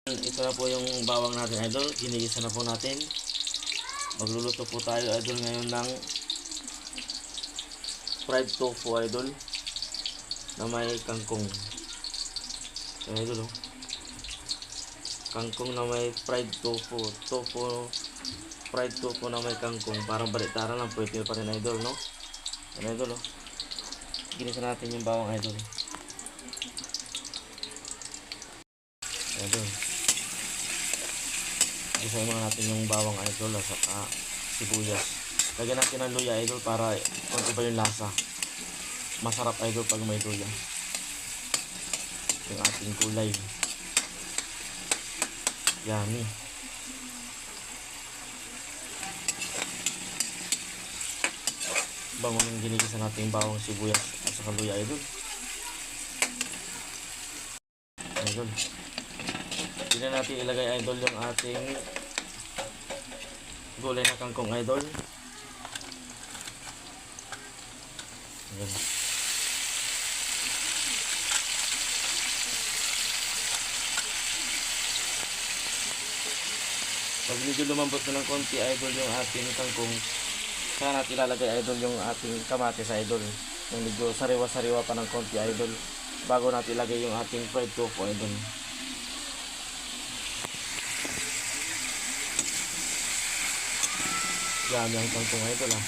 Ito na po yung bawang natin, idol. Ginigisa na po natin. Magluluto po tayo, idol, ngayon ng fried tofu, idol, na may kangkong. So, idol, oh. Kangkong na may fried tofu. Fried tofu na may kangkong. Parang baliktaran lang. Pwede pa rin, idol, no? Yan, idol, oh. Ginisa natin yung bawang, idol. Idol. Gisahin muna natin yung bawang, idol, at saka sibuyas. Lagyan natin ng luya, idol, para iba yung lasa. Masarap, idol, pag may luya. Yung ating kulay. Yummy. Bangon yung ginigisa natin yung bawang, sibuyas at saka luya, idol. Idol. Hindi na natin ilagay, idol, yung ating gulay na kangkong, idol. Ayan. Pag medyo lumambot na ng konti, idol, yung ating kangkong, kaya natin ilalagay, idol, yung ating kamatis, idol. Yung medyo sariwa-sariwa pa ng konti, idol, bago natin ilagay yung ating fried tofu, idol. Yan yung kangkong, idol, ah.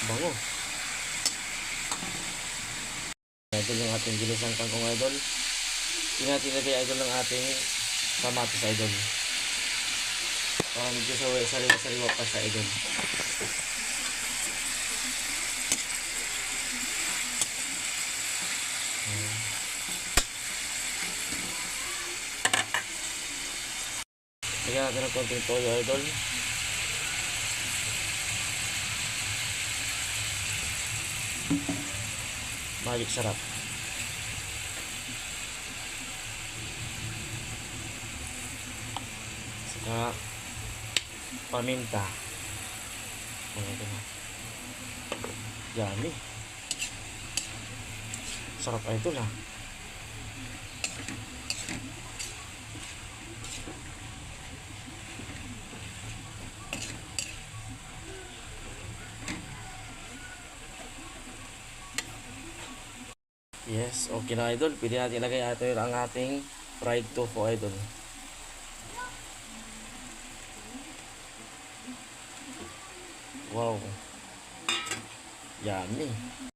Bango. Idol, yung ating ginisang kangkong, idol. Hindi natin ilagay, idol, ng ating kamatis, idol. Para medyo sariwa-sariwa pa siya, idol. Lagyan natin ng konting toyo, idol. Magic sarap. Saka paminta. Yummy. Sarap, idol, ha. Yes, okay na, idol. Pwede natin ilagay ito ang ating fried tofu, idol. Wow. Yummy.